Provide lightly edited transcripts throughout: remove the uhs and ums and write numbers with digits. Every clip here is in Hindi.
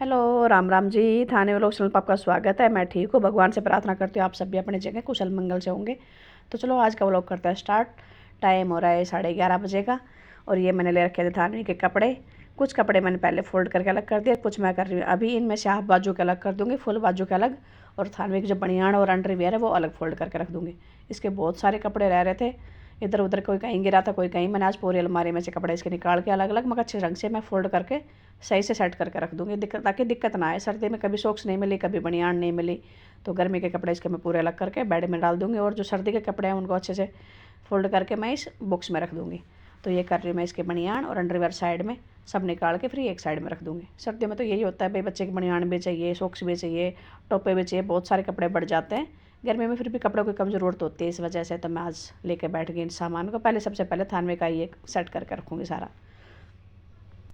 हेलो, राम राम जी। थाने व्लॉग चैनल पर आपका स्वागत है। मैं ठीक हूँ, भगवान से प्रार्थना करती हूँ आप सब भी अपनी जगह कुशल मंगल से होंगे। तो चलो आज का व्लॉग करते हैं स्टार्ट। टाइम हो रहा है 11:30 बजे का और ये मैंने ले रखे थे थानवी के कपड़े। कुछ कपड़े मैंने पहले फोल्ड करके अलग कर दिए, कुछ मैं कर रही हूँ अभी। इनमें से हाफ बाजू के अलग कर दूँगी, फुल बाजू के अलग, और थानवी की जो बनियान और अंडरवियर है वो अलग फोल्ड करके रख दूँगी। इसके बहुत सारे कपड़े रह रहे थे इधर उधर, कोई कहीं गिरा था कोई कहीं। मैंने आज पूरी अलमारी में से कपड़े इसके निकाल के अलग अलग मगर अच्छे रंग से मैं फोल्ड करके सही से सेट करके रख दूँगी, ताकि दिक्कत ना आए। सर्दी में कभी सॉक्स नहीं मिली, कभी बनियान नहीं मिली, तो गर्मी के कपड़े इसके मैं पूरे अलग करके बेड में डाल दूँगी। और जो सर्दी के कपड़े हैं उनको अच्छे से फोल्ड करके मैं इस बॉक्स में रख दूँगी। तो ये कर रही हूँ मैं। इसके बनियान और अंडरवेयर साइड में सब निकाल के फिर एक साइड में रख दूँगी। सर्दियों में तो यही होता है भाई, बच्चे के बनियान भी चाहिए, सॉक्स भी चाहिए, टोपे भी चाहिए, बहुत सारे कपड़े बढ़ जाते हैं। गर्मी में फिर भी कपड़ों की कम ज़रूरत होती है, इस वजह से तो मैं आज लेके बैठ गई इन सामान को। पहले सबसे पहले थानवे का ये सेट करके रखूँगी सारा।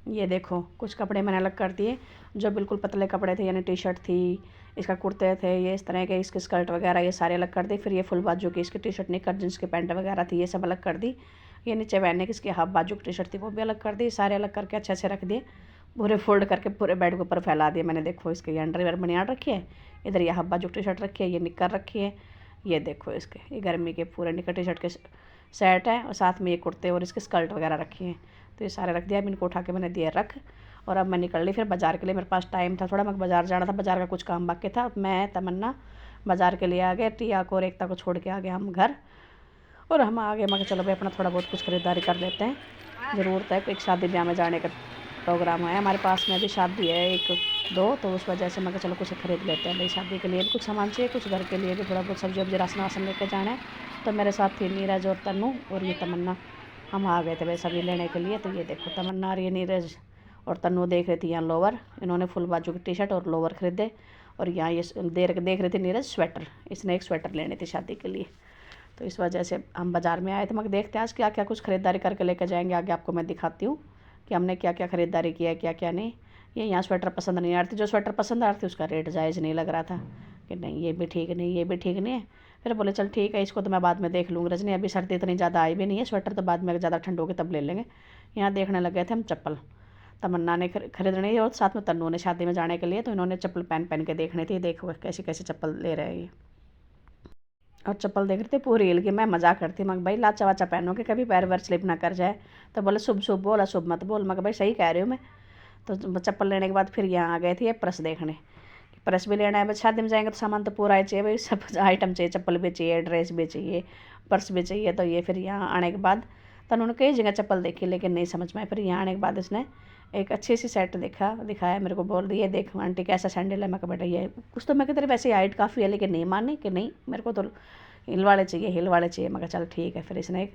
ये देखो कुछ कपड़े मैंने अलग कर दिए जो बिल्कुल पतले कपड़े थे, यानी टी शर्ट थी, इसका कुर्ते थे, ये इस तरह के इसके स्कर्ट वगैरह ये सारे अलग कर दी। फिर ये फुल बाजू की इसकी टी शर्ट, निकर जींस की पैंट वगैरह थी, ये सब अलग कर दी। ये नीचे पहनने की इसकी हाफ बाजू की टी शर्ट थी वो भी अलग कर दी। सारे अलग करके अच्छे से रख दिए, पूरे फोल्ड करके पूरे बेड के ऊपर फैला दिए मैंने। देखो इसके ये अंडरवेयर बनियान रखी है, इधर ये हाफ बाजू टी शर्ट रखी है, ये निकर रखी है। ये देखो इसके ये गर्मी के पूरे निकर टी शर्ट के सेट है, और साथ में ये कुर्ते और इसके स्कर्ट वगैरह रखी हैं। तो ये सारे रख दिया। अब इनको उठा के मैंने दिया रख, और अब मैं निकल ली फिर बाज़ार के लिए। मेरे पास टाइम था थोड़ा, मैं बाज़ार जाना था, बाज़ार का कुछ काम बाकी था। मैं तमन्ना बाज़ार के लिए आ गए, टिया को और एकता को छोड़ के आ गए हम घर। और हम आ गए, मैं चलो भाई अपना थोड़ा बहुत कुछ ख़रीदारी कर लेते हैं, ज़रूरत है। एक शादी ब्याह में जाने का प्रोग्राम है हमारे पास में, भी शादी है एक दो, तो उस वजह से मैं चलो कुछ ख़रीद लेते हैं भाई। शादी के लिए भी कुछ सामान चाहिए, कुछ घर के लिए भी थोड़ा बहुत सब्जी वब्जी राशन वासन लेके जाना है। तो मेरे साथ थी नीरज और तन्नू और ये तमन्ना, हम आ गए थे भाई सभी लेने के लिए। तो ये देखो तमन्ना और ये नीरज और तन्नू देख रही थी यहाँ लोवर, इन्होंने फुल बाजू की टी शर्ट और लोवर खरीदे। और यहाँ ये देख रही थी नीरज स्वेटर, इसने एक स्वेटर लेनी थी शादी के लिए। तो इस वजह से हम बाज़ार में आए थे। मगर देखते हैं आज क्या क्या कुछ ख़रीदारी करके लेकर जाएंगे, आगे आपको मैं दिखाती हूँ कि हमने क्या क्या ख़रीदारी किया है क्या क्या नहीं। ये यहाँ स्वेटर पसंद नहीं आ रही थी, जो स्वेटर पसंद आ रही थी उसका रेट जायज़ नहीं लग रहा था कि नहीं ये भी ठीक नहीं, ये भी ठीक नहीं है। फिर बोले चल ठीक है, इसको तो मैं बाद में देख लूँगी रजनी, अभी सर्दी इतनी ज़्यादा आई भी नहीं है, स्वेटर तो बाद में ज़्यादा ठंड होगी तब ले लेंगे। यहाँ देखने लग गए थे हम चप्पल, तमन्ना ने खरीदनी और साथ में तन्नू ने शादी में जाने के लिए, तो इन्होंने चप्पल पहन पहन के देखनी थी। देखो कैसी कैसी चप्पल ले रहे हैं ये, और चप्पल देख रहे थे पूरी हिल की। मैं मजाक करती मगर भाई लाचा वाचा पहनो कि कभी पैर वैर स्लिप ना कर जाए। तो बोले शुभ शुभ बोल, अशुभ मत बोल। मगर भाई सही कह रही हूँ मैं। तो चप्पल लेने के बाद फिर यहाँ आ गए थे ये पर्स देखने, पर्स भी लेना है। बस शादी में जाएंगे तो सामान तो पूरा ही चाहिए भाई, सब आइटम चाहिए, चप्पल भी चाहिए, ड्रेस भी चाहिए, पर्स भी चाहिए। तो ये फिर यहाँ आने के बाद तो उन्होंने कई जगह चप्पल देखी लेकिन नहीं समझ में आई। फिर यहाँ आने के बाद इसने एक अच्छी सी सेट दिखाया मेरे को, बोल रही है देख आंटी कैसा सैंडल है। मैं कहा बेटा ये कुछ तो, मैं तेरे वैसे हाइट काफ़ी है लेकिन नहीं मानी कि नहीं मेरे को तो हिल वाले चाहिए, हिल वाले चाहिए। मैं कहा चल ठीक है। फिर इसने एक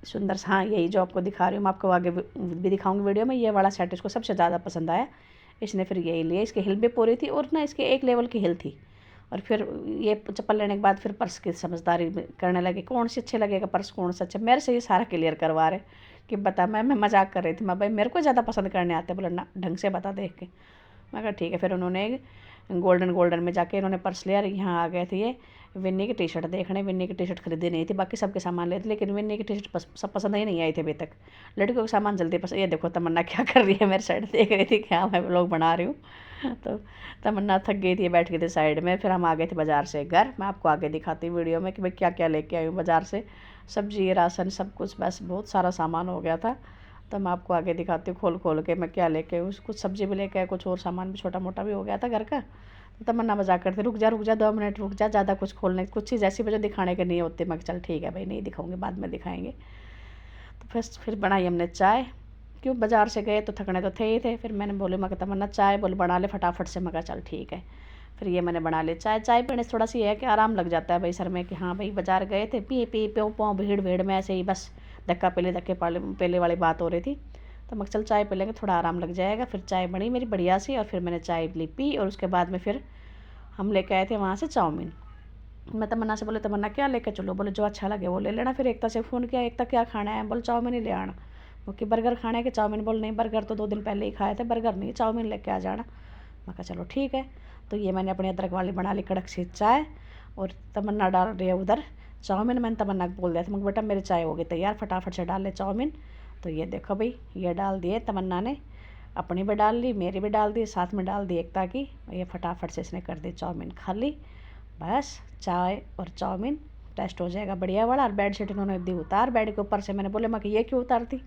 सुंदर सा, हाँ यही जो आपको दिखा रही हूँ, मैं आपको आगे भी दिखाऊंगी वीडियो में, ये वाला सेट इसको सबसे ज़्यादा पसंद आया। इसने फिर यही लिया, इसकी हिल भी पूरी थी और ना इसके एक लेवल की हिल थी। और फिर ये चप्पल लेने के बाद फिर पर्स की समझदारी करने लगे, कौन से अच्छे लगेगा पर्स, कौन सा अच्छा। मेरे से ये सारा क्लियर करवा रहे कि बता। मैं मजाक कर रही थी, मैं भाई मेरे को ज़्यादा पसंद करने आते, बोले ना ढंग से बता देख के। मैं कहा ठीक है। फिर उन्होंने गोल्डन में जाके इन्होंने पर्स लिया। यहाँ आ गए थे ये विन्नी की टी शर्ट देखने। विन्नी की टी शर्ट खरीदी नहीं थी, बाकी सबके सामान लेते, लेकिन विन्नी की टी शर्ट सब पसंद ही नहीं आई थी अभी तक। लड़कियों का सामान जल्दी पसंद। ये देखो तमन्ना क्या कर रही है, मेरे साइड देख रही थी क्या मैं लोग बना रही हूँ। तो तमन्ना थक गई थी, बैठ गई थी साइड में। फिर हम आ गए थे बाज़ार से घर। मैं आपको आगे दिखाती हूँ वीडियो में कि मैं क्या क्या लेके आई हूँ बाज़ार से, सब्जी राशन सब कुछ, बस बहुत सारा सामान हो गया था। तो मैं आपको आगे दिखाती हूँ खोल खोल के मैं क्या लेके आई। कुछ सब्जी भी लेके आए, कुछ और सामान भी छोटा मोटा भी हो गया था घर का। तो तमन्ना मजाक करती रुक जा 2 मिनट रुक जा, ज़्यादा कुछ खोलने कुछ चीज़ ऐसी वजह दिखाने के नहीं होती। मैं चल ठीक है भाई नहीं दिखाऊंगी, बाद में दिखाएंगे। तो फिर बनाई हमने चाय, क्यों बाज़ार से गए तो थकने तो थे ही थे। फिर मैंने बोली मैं तमन्ना चाय, बोले बना ले फटाफट से। मैं चल ठीक है। फिर ये मैंने बना ली चाय। चाय पीने से थोड़ा सी है कि आराम लग जाता है भाई सर में, कि हाँ भाई बाज़ार गए थे, पी पी प्यों पाँव भीड़ भीड़ में ऐसे ही बस धक्का धक्के पेले वाली बात हो रही थी। तो मैं चल चाय पी लेंगे, थोड़ा आराम लग जाएगा। फिर चाय बनी मेरी बढ़िया सी, और फिर मैंने चाय पी। और उसके बाद में फिर हम लेके आए थे वहाँ से चाउमीन। मैं तमन्ना से बोले तमन्ना क्या लेके चलो, बोले जो अच्छा लगे वो ले लेना। फिर एकता से फ़ोन किया, एकता क्या खाना है, बोले चाउमीन ही ले आना। क्योंकि बर्गर खाने है कि चाउमीन, बोल नहीं बर्गर तो 2 दिन पहले ही खाए थे, बर्गर नहीं चाउमीन लेके आ जाना। मैं कहा चलो ठीक है। तो ये मैंने अपनी अदरक वाली बना ली कड़क सी चाय, और तमन्ना डाल रही है उधर चाउमीन। मैंने तमन्ना को बोल दिया था, मगर बेटा मेरी चाय होगी तैयार, फटाफट से डाल ले चाउमीन। तो ये देखो भाई ये डाल दिए तमन्ना ने अपनी भी डाल ली, मेरी भी डाल दी, साथ में डाल दी एकता की। ये फटाफट से इसने कर दी चाउमीन खा ली। बस चाय और चाउमीन टेस्ट हो जाएगा बढ़िया वाला। और बेडशीट इन्होंने दी उतार बेड के ऊपर से। मैंने बोले मैं कि ये क्यों उतारती?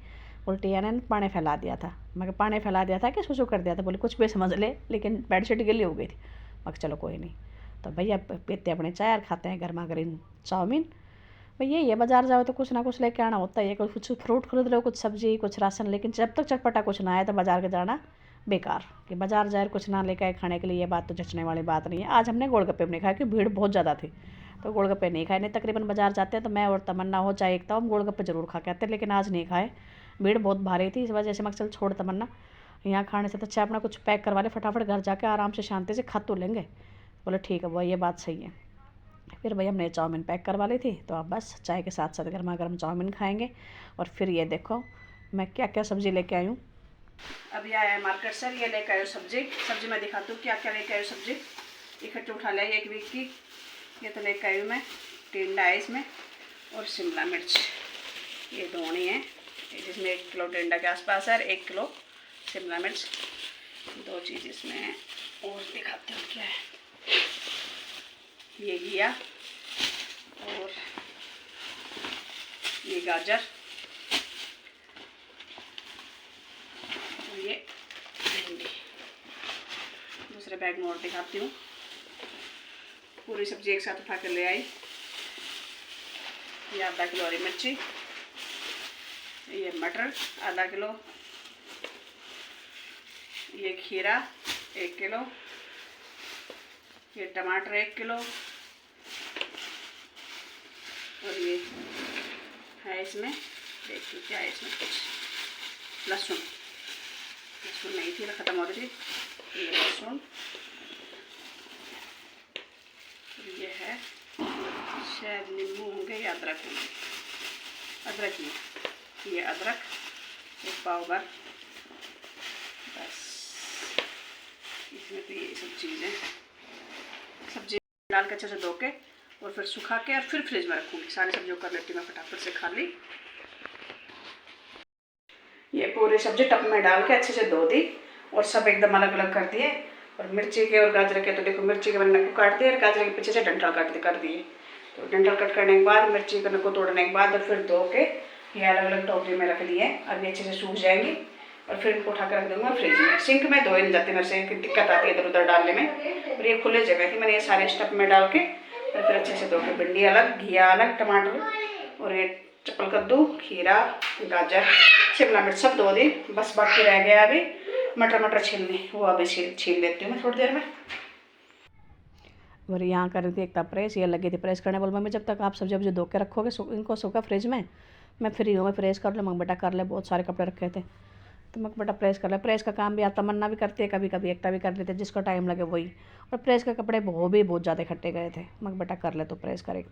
उल्टी यानी पानी फैला दिया था। मैं पानी फैला दिया था कि सुसु कर दिया था? बोले कुछ भी समझ ले, लेकिन बेडशीट गिली हो गई थी। मैं चलो कोई नहीं। तो भैया पीते अपने चाय और खाते हैं गर्मा गर्म चाउमीन। भैया ये बाज़ार जाओ तो कुछ ना कुछ लेके आना होता है। कुछ फ्रूट खरीद लो, कुछ सब्जी, कुछ राशन, लेकिन जब तक चटपटा कुछ ना आए तो बाज़ार के जाना बेकार। कि बाज़ार जाए कुछ ना लेके आए खाने के लिए, ये बात तो जचने वाली बात नहीं है। आज हमने गोलगप्पे भी नहीं खाए क्योंकि भीड़ बहुत ज़्यादा थी, तो गोलगप्पे नहीं खाए। नहीं तकरीबन बाज़ार जाते हैं तो मैं और तमन्ना हो चाहे एकता हो, हम गोलगप्पे ज़रूर खा के आते हैं, लेकिन आज नहीं खाए। भीड़ बहुत भारी थी, इस वजह से मैं चल छोड़ तमन्ना, यहाँ खाने से तो अच्छा अपना कुछ पैक करवा ले, फटाफट घर जाके आराम से शांति से खा तो लेंगे। बोले ठीक है वो, ये बात सही है। फिर भैया हमने चाउमीन पैक करवा ली थी, तो अब बस चाय के साथ साथ गर्मा गर्म चाउमीन खाएंगे। और फिर ये देखो मैं क्या क्या सब्ज़ी लेके आई हूँ। अभी आया है मार्केट से, ये लेके आयो सब्जी मैं दिखाती हूँ क्या क्या लेके आयो सब्जी। इकट्ठे उठा लिया 1 वीक की। ये तो लेके आई हूँ मैं, टिंडा है इसमें और शिमला मिर्च, ये धोनी है, जिसमें 1 किलो टिंडा के आसपास है और 1 किलो शिमला मिर्च। 2 चीज़ इसमें है और दिखाती हूँ क्या है। ये घिया और ये गाजर और ये भिंडी। दूसरे बैग में और दिखाती हूँ। पूरी सब्जी एक साथ उठा कर ले आई। ये आधा किलो हरी मिर्ची, ये मटर आधा किलो, ये खीरा 1 किलो, ये टमाटर 1 किलो और ये है इसमें, देखिए क्या है इसमें, कुछ लहसुन नहीं थी, ख़त्म हो रही थी। ये लहसुन, ये है शायद नींबू होंगे या अदरक होंगे, अदरक ही, ये अदरक 1 पाव भर। बस इसमें तो ये सब चीज़ें, सब्जी डाल के अच्छे से धो के और फिर सुखा के और फिर फ्रिज में रखूँगी। सारी सब्जियों कर लेती मैं फटाफट से खा ली। ये पूरी सब्जी टप में डाल के अच्छे से धो दी और सब एकदम अलग अलग कर दिए। और मिर्ची के और गाजर के, तो देखो मिर्ची के मैंने नक्कू काट दिए और गाजर के पीछे से डंठल कर दिए। तो डंठल कट करने के बाद मिर्ची के नक्कू तोड़ने के बाद और फिर धो के ये अलग अलग टोकरी में रख लिए। अब ये अच्छे से सूख जाएंगी और फिर इनको उठा कर रख दूँगा फ्रिज में। सिंक में धोए नहीं जाते मेरे से, दिक्कत आती है इधर उधर डालने में। और ये खुले जगह थी, मैंने ये सारे स्टफ में डाल के और फिर अच्छे से धो के, भिंडी अलग, घिया अलग, टमाटर और ये चप्पल कद्दू, खीरा, गाजर, शिमला मिर्च सब धो दी। बस बाकी रह गया अभी मटर छीलने, वो अभी छील लेती हूँ मैं थोड़ी देर में। और यहाँ कर रही थी एक प्रेस, ये लगी थी प्रेस करने। बोल मम्मी जब तक आप सब्जी धो के रखोगे इनको सूखा फ्रिज में, मैं फ्री हूँ, मैं प्रेस कर लूँ। मम्मी बेटा कर ले, बहुत सारे कपड़े रखे थे। तो मैं बेटा प्रेस कर ले। प्रेस का काम भी तमन्ना भी करती है, कभी कभी एकता भी कर लेते हैं, जिसको टाइम लगे वही। और प्रेस के कपड़े वो भी बहुत ज़्यादा इकट्ठे गए थे। मैं बेटा कर ले तो प्रेस कर।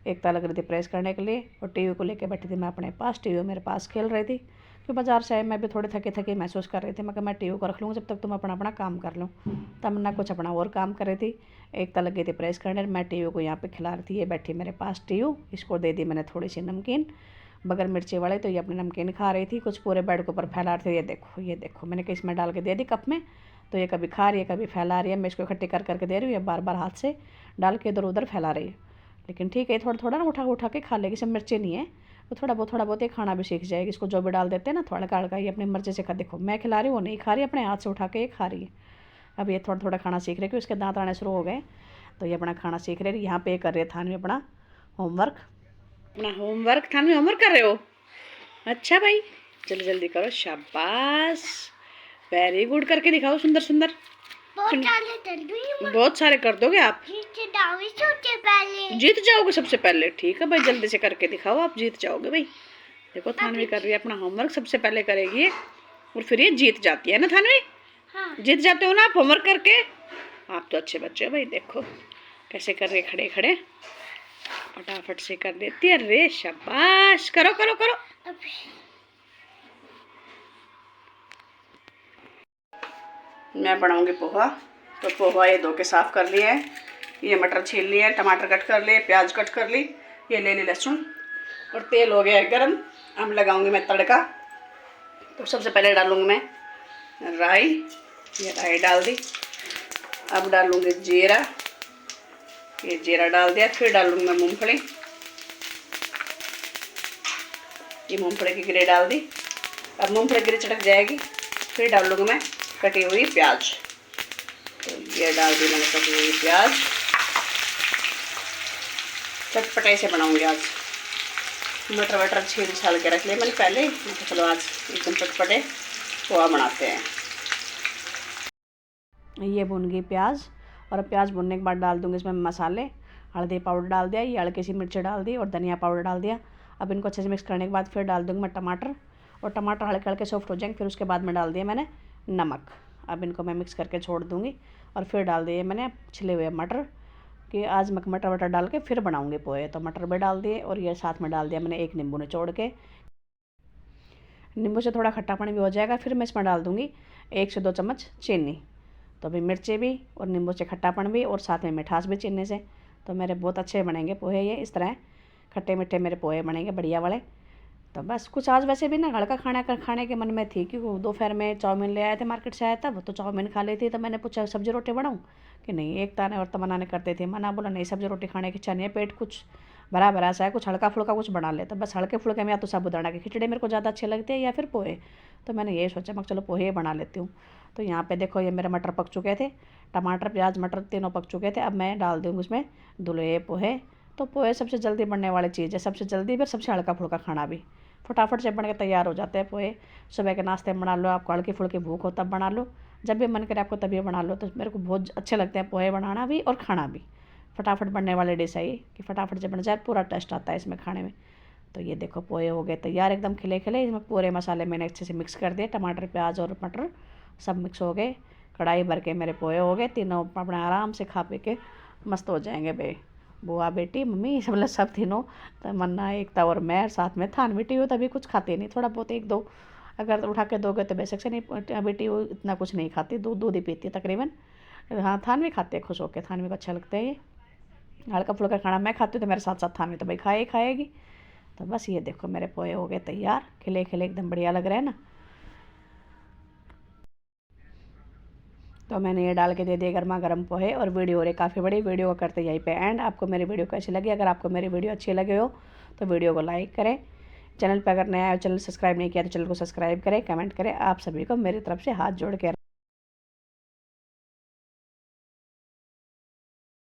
एकता लग रही थी प्रेस करने के लिए और टीवी को लेके बैठी थी मैं अपने पास। टीवी मेरे पास खेल रही थी कि बाज़ार से आए, मैं भी थोड़ी थकी महसूस कर रही थी। मैं टीवी को रख लूँगी जब तक तुम अपना काम कर लो। तमन्ना कुछ अपना और काम कर रही थी। एकता लग गई थी प्रेस करने, मैं टीवी को यहाँ पे खिला रही थी। ये बैठी मेरे पास टीवी, इसको दे दी मैंने थोड़ी सी नमकीन बगैर मिर्ची वाले, तो ये अपनी नमकीन खा रही थी। कुछ पूरे बेड के ऊपर फैला रही थी। ये देखो मैंने किस में डाल के दे दी कप में, तो ये कभी खा रही है कभी फैला रही है। मैं इसको इकट्ठी कर करके दे रही हूँ, ये बार बार हाथ से डाल के इधर उधर फैला रही है। लेकिन ठीक है, थोड़ा थोड़ा ना उठा के खा लेगी। सब मिर्ची नहीं है तो थोड़ा बहुत ये खाना भी सीख जाएगी। इसको जो भी डाल देते हैं ना थोड़ा हल्का, ये अपनी मर्जी से खा। देखो मैं खिला रही हूँ, वो नहीं खा रही, अपने हाथ से उठा के ये खा रही है। अब ये थोड़ा थोड़ा खाना सीख रही है कि उसके दांत आने शुरू हो गए, तो ये अपना खाना सीख रही है। यहाँ पे ये कर रही है थानवी अपना होमवर्क। थानवी होमवर्क कर रहे हो? अच्छा भाई, जल्दी जल्दी करो, शाबाश, वेरी गुड, करके दिखाओ सुंदर सुंदर। बहुत सारे कर दोगे आप? जीत जाओगे सबसे पहले? ठीक है भाई, जल्दी से करके दिखाओ, आप जीत जाओगे भाई। देखो थानवी कर रही है अपना होमवर्क, सबसे पहले करेगी और फिर ये जीत जाती है ना थानवी? हाँ। जीत जाते हो ना आप होमवर्क करके? आप तो अच्छे बच्चे हो भाई। देखो कैसे कर रहे, खड़े खड़े फटाफट से कर देती है। अरे शाबाश, करो करो करो। मैं बनाऊंगी पोहा, तो पोहा ये धो के साफ़ कर लिया है। ये मटर छील लिए, टमाटर कट कर लिए, प्याज कट कर ली, ये ले ली लहसुन और तेल हो गया है गरम। अब लगाऊंगी मैं तड़का। तो सबसे पहले डालूंगी मैं राई, ये राई डाल दी। अब डालूंगी जीरा, ये जीरा डाल दिया। फिर डालूंगी मैं मूंगफली, ये मूंगफली की गिरी डाल दी। अब मूंगफली की गिरी चटक जाएगी, फिर डालूंगी मैं कटी हुई प्याज। तो ये डाल दी मैंने कटी हुई प्याज। चटपटे से बनाऊंगी आज। मटर वटर छील छाल के रख लिए मैंने पहले ही। तो चलो आज एकदम चटपटे पोहा बनाते हैं। ये भुन गई प्याज, और प्याज भुनने के बाद डाल दूँगी इसमें मसाले। हल्दी पाउडर डाल दिया, ये हल्की सी मिर्ची डाल दी और धनिया पाउडर डाल दिया। अब इनको अच्छे से मिक्स करने के बाद फिर डाल दूँगी मैं टमाटर, और टमाटर हल्के हल्के सॉफ्ट हो जाएंगे। फिर उसके बाद में डाल दिया मैंने नमक। अब इनको मैं मिक्स करके छोड़ दूँगी, और फिर डाल दिए मैंने छिले हुए मटर, कि आज मैं मटर वटर डाल के फिर बनाऊँगी पोहे। तो मटर भी डाल दिए, और ये साथ में डाल दिया मैंने एक नींबू निचोड़ के। नींबू से थोड़ा खट्टापन भी हो जाएगा। फिर मैं इसमें डाल दूँगी 1 से 2 चम्मच चीनी। तो अभी मिर्ची भी और नींबू से खट्टापन भी, और साथ में मिठास भी चीनी से। तो मेरे बहुत अच्छे बनेंगे पोहे ये। इस तरह खट्टे मीठे मेरे पोहे बनेंगे बढ़िया वाले। तो बस कुछ आज वैसे भी ना हल्का खाने के मन में थी, कि दोपहर में चाउमीन ले आए थे मार्केट से आया तब, तो चाउमीन खा ली थी। तो मैंने पूछा सब्जी रोटी बनाऊँ कि नहीं। एक ताने और तमन्ना ने करते थे मना, बोला नहीं सब्जी रोटी खाने की इच्छा नहीं है, पेट कुछ भरा भरा सा है, कुछ हल्का फुल्का कुछ बना ले। तो बस हल्के फुल्के में या तो साबूदाना की खिचड़ी मेरे को ज़्यादा अच्छे लगते हैं, या फिर पोहे। तो मैंने यही सोचा मैं चलो पोहे बना लेती हूँ। तो यहाँ पे देखो ये मेरे मटर पक चुके थे, टमाटर प्याज मटर तीनों पक चुके थे। अब मैं डाल दूँगी उसमें धुले पोहे। तो पोहे सबसे जल्दी बनने वाली चीज़ है, सबसे जल्दी फिर सबसे हल्का फुल्का खाना भी। फटाफट से बन के तैयार हो जाते हैं पोहे। सुबह के नाश्ते में बना लो, आपको हल्की फुल्की भूख हो तब बना लो, जब भी मन करे आपको तभी बना लो। तो मेरे को बहुत अच्छे लगते हैं पोहे बनाना भी और खाना भी। फटाफट बनने वाले डिश है ये, कि फटाफट से बन जाए, पूरा टेस्ट आता है इसमें खाने में। तो ये देखो पोहे हो गए तैयार एकदम खिले खिले। इसमें पूरे मसाले मैंने अच्छे से मिक्स कर दिए, टमाटर प्याज और मटर सब मिक्स हो गए। कढ़ाई भर के मेरे पोहे हो गए। तीनों अपने आराम से खा पी के मस्त हो जाएंगे बे। बुआ बेटी मम्मी सब तीनों, तमन्ना एकता और मैं साथ में। थान बेटी हो तभी कुछ खाती नहीं, थोड़ा बहुत एक दो अगर उठा के दोगे तो बेशक से नहीं। बेटी वो इतना कुछ नहीं खाती, दूध ही पीती है तकरीबन। हाँ थान भी खाते हैं खुश होकर, थान भी को अच्छा लगता है ये हल्का फुल्का खाना। मैं खाती हूँ तो मेरे साथ साथ थान भी तो भाई खाएगी। तो बस ये देखो मेरे पोहे हो गए तैयार, खिले खिले एकदम बढ़िया लग रहे हैं ना। तो मैंने ये डाल के दे दिए गर्मा गर्म पोहे, और वीडियो हो रही काफ़ी बड़ी। वीडियो को करते यहीं पे एंड। आपको मेरी वीडियो कैसी लगी? अगर आपको मेरी वीडियो अच्छी लगे हो तो वीडियो को लाइक करें। चैनल पर अगर नया चैनल सब्सक्राइब नहीं किया तो चैनल को सब्सक्राइब करें, कमेंट करें। आप सभी को मेरी तरफ से हाथ जोड़ के